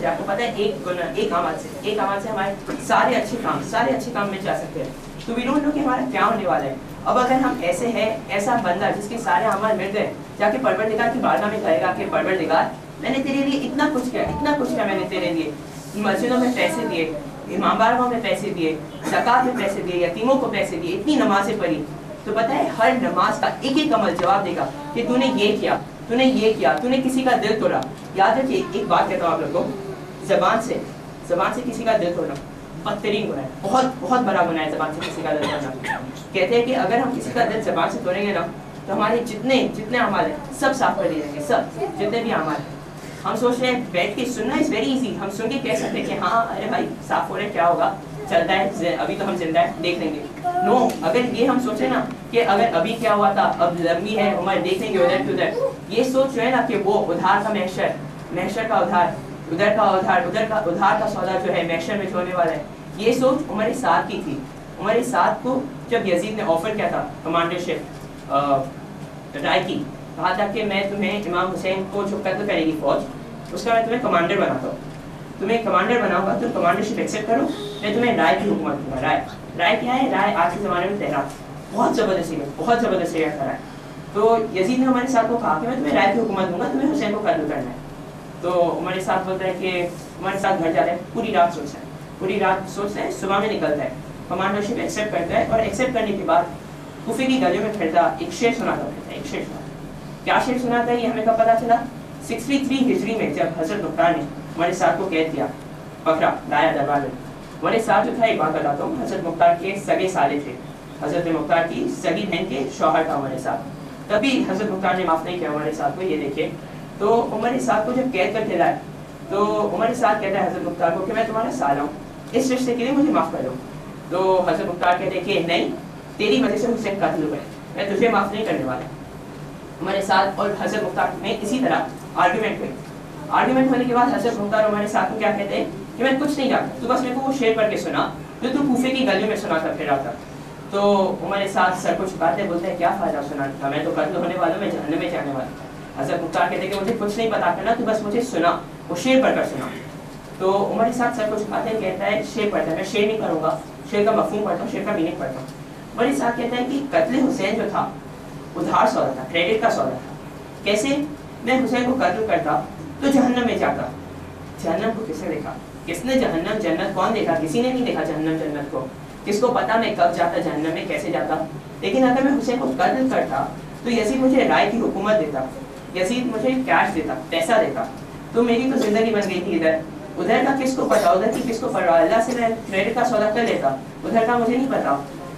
बचे, आपको पता है एक आवाज से हमारे सारे अच्छे काम मिल जा सकते हैं। तो वी डोंट नो कि हमारा क्या होने वाला है। अब अगर हम ऐसे हैं, ऐसा बंदा जिसके सारे अमाल मिल गए, जाके परवरदिगार की बारगाह में कहेगा कि परवरदिगार मैंने तेरे लिए इतना कुछ किया मैंने तेरे लिए, मस्जिदों में पैसे दिए, इमाम बारगाहों में पैसे दिए, ज़कात में पैसे दिए, यतीमों को पैसे दिए, इतनी नमाज़ें पढ़ी। तो पता है हर नमाज का एक एक अमल जवाब देगा कि तूने ये किया, तूने किसी का दिल तोड़ा। याद रखिए, एक बात कहता हूँ आप लोगों को, ज़बान से किसी का दिल तोड़ना बदतरीन गुनाह है, बहुत बड़ा गुनाह है ज़बान से किसी का दिल तोड़ना। कहते हैं कि अगर हम किसी का दिल ज़बान से तोड़ेंगे ना, तो हमारे जितने अमाल हैं सब साफ कर दिए जाएंगे, सब जितने भी अमाल हैं। हम सोच रहे हैं बैठ के सुनना इज़ वेरी इजी, हम सुन के कह सकते हैं कि हाँ अरे भाई साफ हो रहे, क्या होगा, चलता है, अभी तो हम जिंदा है, देख लेंगे। नो, अगर ये हम सोचें ना कि अगर अभी क्या हुआ था, अब लंबी है उम्र, देख लेंगे उधर की उधर, ये सोच रहे हैं ना कि वो उधार का महशर का उधार, उधार का सौदा जो है महशर में होने वाला है, ये सोच उमर साद की थी। उमर साद को जब यजीद ने ऑफर किया था कमांडरशिप राय की, कहा था कि मैं तुम्हें इमाम हुसैन को जो कत्ल करेगी फौज, उसका मैं तुम्हें कमांडर बनाता हूँ, तुम्हें कमांडर बनाऊंगा, तुम कमांडरशिप एक्सेप्ट करो, मैं तुम्हें राय की हुकूमत दूंगा। राय क्या है? राय आज के ज़माने में तेहरान, बहुत ज़बरदस्त एरिया करा है। तो यजीद ने हमारे साथ को कहा कि मैं तुम्हें राय की हुकूमत दूंगा, तुम्हें हुसैन को कत्ल करना है। तो हमारे साथ बोलता है कि हमारे साथ घर जाते हैं, पूरी रात सोचते हैं, सुबह में निकलता है, कमांडरशिप एक्सेप्ट करता है, और एक्सेप्ट करने के बाद कुफे की गलियों में फिरता एक शेर सुनाता है। क्या शेर सुनाता है ये हमें कब पता चला? 63 हिजरी में जब हज़रत मुख्तार ने हमारे साथ को कैद किया, पकड़ा, लाया दरबार में। हमारे साथ जो था, एक बात बताता हूँ, हज़रत मुख्तार के सगे साले थे, हज़रत मुख्तार की सगी बहन के शौहर था हमारे साथ। तभी हज़रत मुख्तार ने माफ़ नहीं किया हमारे साथ को, ये देखिए। तो हमारे साथ को जब कैद करके लाए, तो हमारे साथ कहता है हज़रत मुख्तार को कि मैं तुम्हारा साला हूँ, इस रिश्ते के लिए मुझे माफ़ कर दो। तो हज़रत मुख्तार कहते हैं कि नहीं, तेरी वजह से हुसैन कत्ल हुआ है, मैं तुझे माफ़ नहीं करने वाला। हमारे साथ और हज़रत मुख्तार में इसी तरह आर्ग्यूमेंट होने के बाद हज़रत मुख्तार हमारे साथ को क्या कहते हैं कि मैं कुछ नहीं जानता, तू बस मेरे को वो शेर पढ़ के सुना जो तू कूफे की गलियों में सुनाता फिर रहा था। तो हमारे साथ सर को झुकाते बोलते हैं क्या फ़ायदा सुनाने का, मैं तो कत्ल होने वाला, मैं जहन्नम में जाने वाला। हज़रत मुख्तार कहते हैं कि मुझे कुछ नहीं पता करना, तू बस मुझे सुना, वो शेर पढ़कर सुना। तो हमारे साथ सर को झुकाते हैं, कहता है शेर पढ़ता है, मैं शेर नहीं करूँगा, शेर का मफहूम पढ़ता हूँ, शेर का मीनिंग पढ़ता हूँ। हमारे साथ कहता है कि कत्ल हुसैन जो था उधार सौदा था, क्रेडिट का सौदा था। कैसे? मैं हुसैन को कत्ल करता तो जहन्नम में जाता। जहन्नम को किसने देखा? किसने जहन्नम जन्नत कौन देखा? किसी ने नहीं देखा जहन्नम जन्नत को। किसको पता मैं कब जाता जहन्नम में, कैसे जाता? लेकिन अगर मैं हुसैन को कत्ल करता तो यजीद मुझे राय की हुकूमत देता, यजीद मुझे कैश देता, पैसा देता, तो मेरी तो जिंदगी बन गई थी। इधर उधर का किसको पता, उधर की किसको पता? अल्लाह से मैं क्रेडिट का सौदा कर लेता, उधर का मुझे नहीं पता।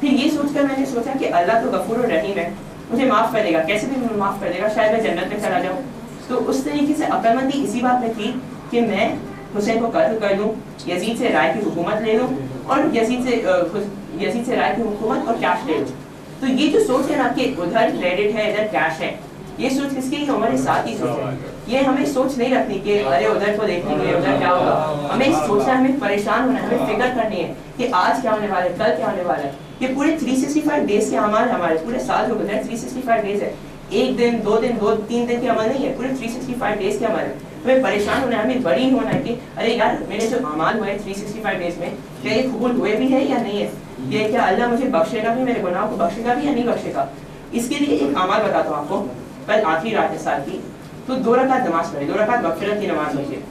फिर ये सोचकर मैंने सोचा कि अल्लाह तो गफूर रहीम है, मुझे माफ़ कर देगा, कैसे भी माफ़ कर देगा, शायद मैं जन्नत में चला जाऊँ। तो उस तरीके से अक्लमंदी इसी बात में थी कि मैं हुसैन को कत्ल कर दूँ, यजीद से राय की हुकूमत ले लूँ, और यजीद से राय की हुकूमत और कैश ले लूँ। तो ये जो सोच है ना कि उधर क्रेडिट है इधर कैश है, ये सोच किसकी? हमारे साथ ही सोच है। ये हमें सोच नहीं रखनी कि अरे उधर को देखेंगे उधर क्या होगा। हमें सोचना, हमें परेशान होना, हमें फिक्र करनी है कि आज क्या होने वाला है, कल क्या होने वाला है। ये पूरे 365 डेज के अमल, हमारे पूरे साल जो गुजरे 365 डेज है, एक दिन, दो दिन, 3 दिन के अमल नहीं है, पूरे 365 डेज के अमल है। हमें परेशान होना है, हमें बड़ी होना है कि अरे यार मेरे जो अमाल हुए 365 डेज में, क्या ये कबूल हुए भी है या नहीं है, ये क्या अल्लाह मुझे बख्शेगा भी, मेरे गुनाहों को बख्शेगा भी या नहीं बख्शेगा। इसके लिए एक अमाल बताता हूँ आपको। कल आखिरी रात है साल की, तो 2 रकात नमाज पढ़े, 2 रकात मग़फ़िरत की नमाज पढ़िए,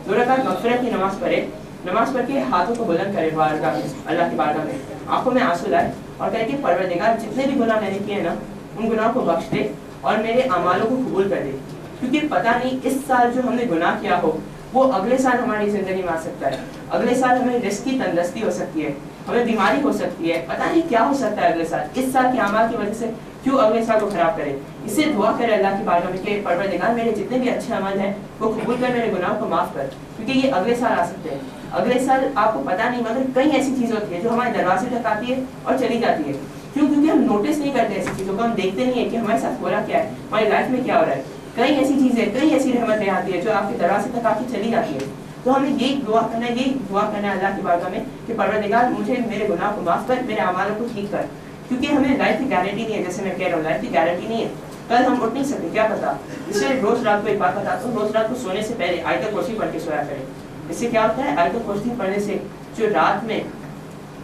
2 रकात मग़फ़िरत की नमाज पढ़े। नमाज पढ़ के हाथों को बुलंद करे बारगाह में, अल्लाह की बारगाह में, आंखों में आंसू लाए और कहे कि परवरदिगार जितने भी गुनाह मैंने किए ना, उन गुनाहों को बख्श दे और मेरे अमालों को कबूल कर दे। क्योंकि पता नहीं इस साल जो हमने गुनाह किया हो वो अगले साल हमारी ज़िंदगी में आ सकता है, अगले साल हमें रिस्क की तंदुरुस्ती हो सकती है, हमें बीमारी हो सकती है, पता नहीं क्या हो सकता है अगले साल। इस साल के अमाल की वजह से क्यों अगले साल को खराब करे। इससे दुआ करे अल्लाह की बारगाह में कि परवरदिगार मेरे जितने भी अच्छे अमल हैं वो कबूल कर, मेरे गुनाहों को माफ़ कर, क्योंकि ये अगले साल आ सकते हैं। अगले साल आपको पता नहीं, मगर कई ऐसी चीज़ होती है जो हमारे दरवाजे तक आती है और चली जाती है। क्यों? क्योंकि हम नोटिस नहीं करते ऐसी चीज़ों को, हम देखते नहीं है कि हमारे साथ हो रहा क्या है, हमारी लाइफ में क्या हो रहा है। कई ऐसी चीज़ें, कई ऐसी रहमतें आती है जो आपके दरवाजे तक आके चली जाती है। तो हमें यही दुआ करना है अल्लाह की बारगाह में कि परवरदिगार मुझे मेरे गुनाह को माफ़ कर, मेरे अमालों को ठीक कर। क्योंकि हमें लाइफ की गारंटी नहीं है, जैसे मैं कह रहा हूँ लाइफ की गारंटी नहीं है, कल हम उठ नहीं सकते, क्या पता। इसलिए रोज़ रात को एक बात बताता हूँ, रोज़ रात को सोने से पहले आयत कुर्सी पढ़ के सोया करें। اس سے کیا ہوتا ہے آیت الکرسی پڑھنے سے جو رات میں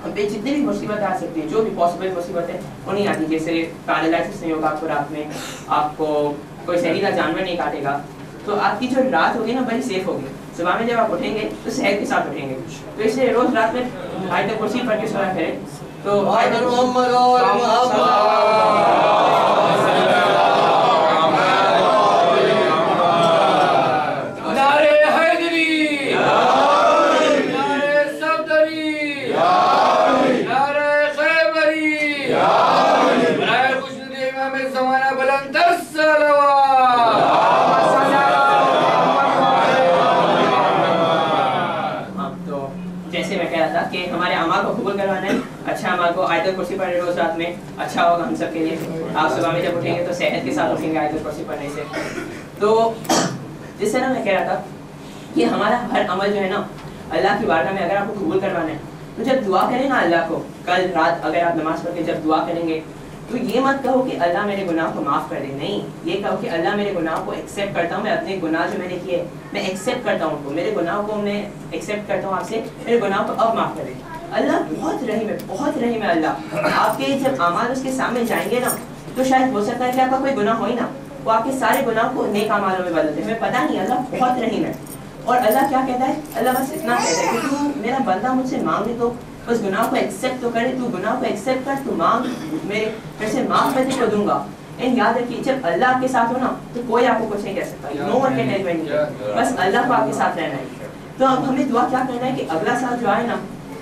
ہم پہ جتنی بھی مصیبت آ سکتی ہے جو بھی پاسبل مصیبت ہے وہ نہیں آتی. جیسے پیرالائسس نہیں ہوگا آپ کو رات میں, آپ کو کوئی زہریلا جانور نہیں کاٹے گا, تو آپ کی جو رات ہوگی نا بڑی سیف ہوگی. صبح میں جب آپ اٹھیں گے تو صحت کے ساتھ اٹھیں گے. تو اس لیے روز رات میں آیت الکرسی پڑھ کے سویا کریں. تو کہ ہمارے اعمال کو قبول کروانا ہے, اچھا اعمال کو آیت الکرسی پڑھنے روز رات میں اچھا ہوگا ہم سب کے لیے. آپ صبح میں جب اٹھیں گے تو صحت کے ساتھ اٹھیں گے آیت الکرسی پڑھنے سے. تو جس طرح میں کہہ رہا تھا کہ ہمارا ہر عمل جو ہے نا اللہ کی بارگاہ میں اگر آپ کو قبول کروانا ہے تو جب دعا کریں نا اللہ کو کل رات اگر آپ نماز پڑھ کے جب دعا کریں گے تو یہ مت کہو کہ اللہ میرے گناہ کو معاف کر دے, نہیں, یہ کہو کہ اللہ میرے گناہ کو ایکسیپٹ کرتا ہوں, میں اپنے گناہ جو میں نے کیے میں ایکسیپٹ کرتا ہوں, میرے گناہ کو میں ایکسیپٹ کرتا ہوں آپ سے, میرے گناہ کو اب معاف کر دے. اللہ بہت رحیم ہے, بہت رحیم ہے اللہ. آپ کے جب اعمال اس کے سامنے جائیں گے نا تو شاید ہو سکتا ہے کہ آپ کا کوئی گناہ ہو ہی نا, وہ آپ کے سارے گناہ کو نیک اعمالوں میں بدل دے. ہمیں پتہ نہیں, اللہ بہت رحیم ہے. اور اللہ کیا کہتا ہے, اللہ بس اتنا کہتا ہے کہ تو میرا بندہ مجھ سے مانگے تو بس گناہ کو ایکسیپٹ تو کرے, تو گناہ کو ایکسیپٹ کر, تو مانگ, میرے سے معاف میں تجھ کو دوں گا. اینڈ یاد رکھیے جب اللہ آپ کے ساتھ ہو نا تو کوئی آپ کو کچھ نہیں کہہ سکتا, نو ون کین ٹیل یو, بس اللہ کو آپ کے ساتھ رہنا ہے. تو اب ہمیں دعا کیا کرنا ہے کہ اگلا سال جو آئے نا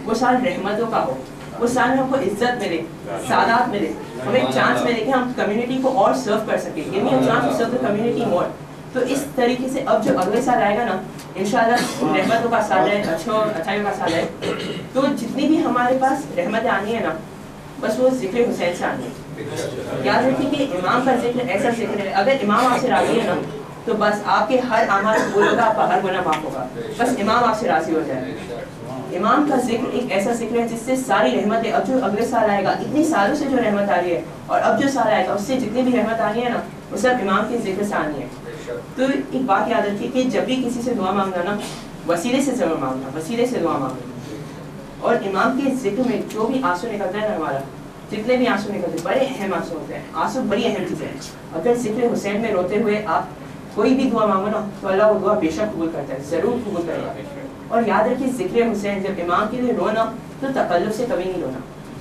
وہ سال رحمتوں کا ہو, اس سال میں ہم کو عزت ملے, سعادت ملے, ہمیں چانس ملے کہ ہم کمیونٹی کو اور سرو کر سکیں, give me a chance to serve the community more. تو اس طریقے سے اب جو اگلے سال آئے گا نا انشاءاللہ رحمتوں کا سال ہے, اچھائیوں کا سال ہے. تو جتنی بھی ہمارے پاس رحمتیں آنی ہے نا بس وہ ذکر حسین سے آنی ہے. یاد رکھیے کہ امام کا ذکر ایسا ذکر ہے, اگر امام آپ سے راضی ہے نا تو بس آپ کے ہر اعمال قبول ہوگا, آپ کا ہر گناہ معاف ہوگا, بس امام آپ سے راضی ہو جائے. امام کا ذکر ایک ایسا ذکر ہے جس سے ساری رحمتیں, اب جو اگلے سال آئے گا اتنی سالوں سے جو رحمت آ رہی ہے اور اب جو سال آئے گا اس سے جتنی بھی رحمت آنی ہے نا وہ سب امام کے ذکر سے آنی ہے. تو ایک بات یاد رکھیے کہ جب بھی کسی سے دعا مانگنا نا وسیلے سے ضرور مانگنا, وسیلے سے دعا مانگنا. اور امام کے ذکر میں جو بھی آنسو نکلتا ہے نا ہمارا, جتنے بھی آنسو نکلتے ہیں بڑے اہم آنسو ہوتے ہیں, آنسو بڑی اہم چیزیں ہیں. اگر ذکر حسین میں روتے ہوئے آپ کوئی بھی دعا مانگو نا تو اللہ وہ دعا بے شک قبول کرتا ہے, ضرور قبول کرے گا. اور یاد رکھیے ذکر حسین جب امام کے لیے رونا تو تکلف سے کبھی نہیں رونا,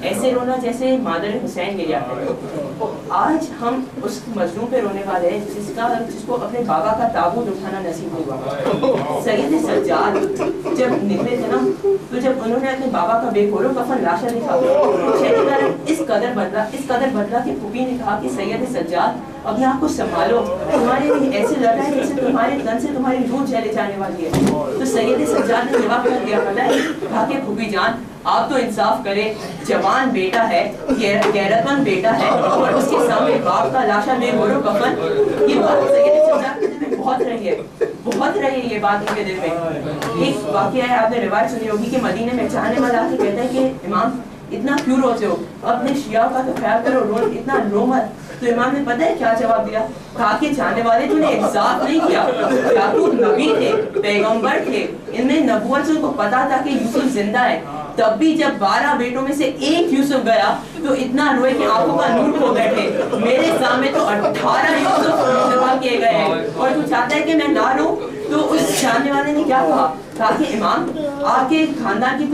ایسے رونا جیسے مادر حسین کے لیے آتے ہیں. آج ہم اس مظلوم پہ رونے والے ہیں جس کو اپنے بابا کا تابوت اٹھانا نصیب نہیں ہوا. سید سجاد جب نکلے تھے نا تو جب انہوں نے اپنے بابا کا بے گورو کفن لاشا دکھا اس قدر بدلا کہ پھوپھی نے کہا کہ سید سجاد اپنے آپ کو سنبھالو, تمہارے لیے ایسے لگ رہا ہے جیسے تمہارے تن سے تمہاری روح جلے جانے والی ہے. تو سید سجاد نے جواب کر دیا, پتہ ہے, کہا کہ پھوپھی جان آپ تو انصاف کرے, جوان بیٹا ہے, غیرت مند بیٹا ہے, اور اس کے سامنے باپ کا لاشا بے گورو کفن. یہ بات سید سجاد کے دل میں بہت رہی ہے, بہت رہی ہے یہ بات ان کے دل میں. ایک واقعہ ہے, آپ نے روایت سنی ہوگی کہ مدینے میں چاہنے والا آ کے کہتا ہے کہ امام اتنا کیوں روتے ہو, اپنے شیعہ کا تو خیال کرو, اتنا رو مت. تو امام نے پتہ ہے کیا جواب دیا, کہا کہ چاہنے والے تو نے انصاف نہیں کیا, یعقوب نبی تھے, پیغمبر تھے, ان میں نبوت سے ان کو پتا تھا کہ یوسف زندہ ہے, تب بھی جب 12 بیٹوں میں سے ایک یوسف گیا تو اتنا روئے کہ آنکھوں کا نور کھو بیٹھے. میرے سامنے تو 18 یوسف ذبح کیے گئے ہیں اور تو چاہتا ہے کہ میں نہ رہوں. تو اس جاننے والے نے کیا کہا کہ امام آپ کے خاندان کی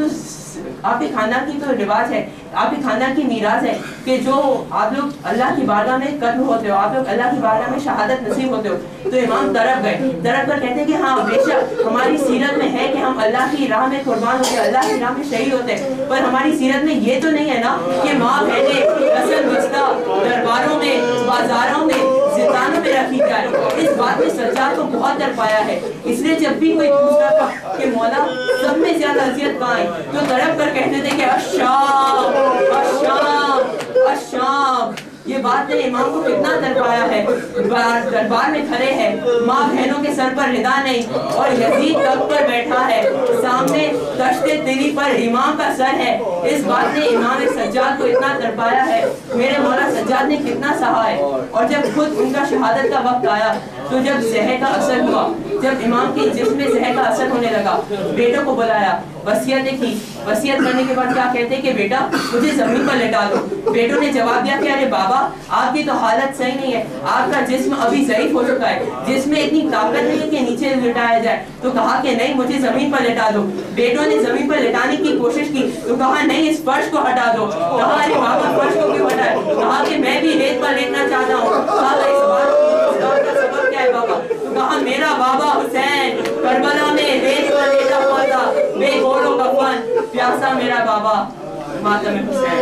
تو رواج ہے, آپ کے خاندان کی میراث ہے کہ جو آپ لوگ اللہ کی بارگاہ میں قتل ہوتے ہو, آپ لوگ اللہ کی بارگاہ میں شہادت نصیب ہوتے ہو. تو امام تڑپ گئے, تڑپ کر کہتے ہیں کہ ہاں بے شک ہماری سیرت میں ہے کہ ہم اللہ کی راہ میں قربان ہوتے, اللہ کی راہ میں شہید ہوتے ہیں, پر ہماری سیرت میں یہ تو نہیں ہے نا کہ ماں بہنیں رسل بچتا درباروں میں, بازاروں میں, زندانوں میں رکھی جائے. اس بات میں سجاد کو بہت ڈر پایا ہے, اس لیے جب بھی کوئی پوچھتا تھا کہ مولا سب میں زیادہ اذیت کہاں ہے تو تڑپ کر کہتے تھے کہ الشام الشام الشام. یہ بات نے امام کو کتنا تڑپایا ہے. دربار میں کھڑے ہیں, ماں بہنوں کے سر پر ردا نہیں اور یزید تخت پر بیٹھا ہے, سامنے دشت دلی پر امام کا سر ہے. اس بات نے امام سجاد کو اتنا تڑپایا ہے, میرے مولا سجاد نے کتنا سہا ہے. اور جب خود ان کا شہادت کا وقت آیا तो जब जहर का असर हुआ, जब इमाम के जिस्म में जहर का असर होने लगा, बेटों को बुलाया, वसीयतें की। वसीयत करने के बाद क्या कहते हैं कि बेटा मुझे जमीन पर लेटा दो। बेटों ने जवाब दिया कि अरे बाबा आपकी तो हालत सही नहीं है, आपका जिस्म अभी ज़ईफ हो चुका है, जिसमें इतनी ताकत नहीं है कि नीचे लिटाया जाए। तो कहा कि नहीं मुझे जमीन पर लेटा दो। बेटों ने जमीन पर लेटाने की कोशिश की तो कहा नहीं इस फर्श को हटा दो। कहा अरे बाबा फर्श को क्यों हटाए? कहा कि मैं भी रेत पर लेटना चाहता हूँ। कहा इस बात का सबब क्या है बाबा? तो कहा मेरा बाबा हुसैन करबला में रेत पर लेटा हुआ था, बेघोड़ों का फन प्यासा मेरा बाबा मातम हुसैन।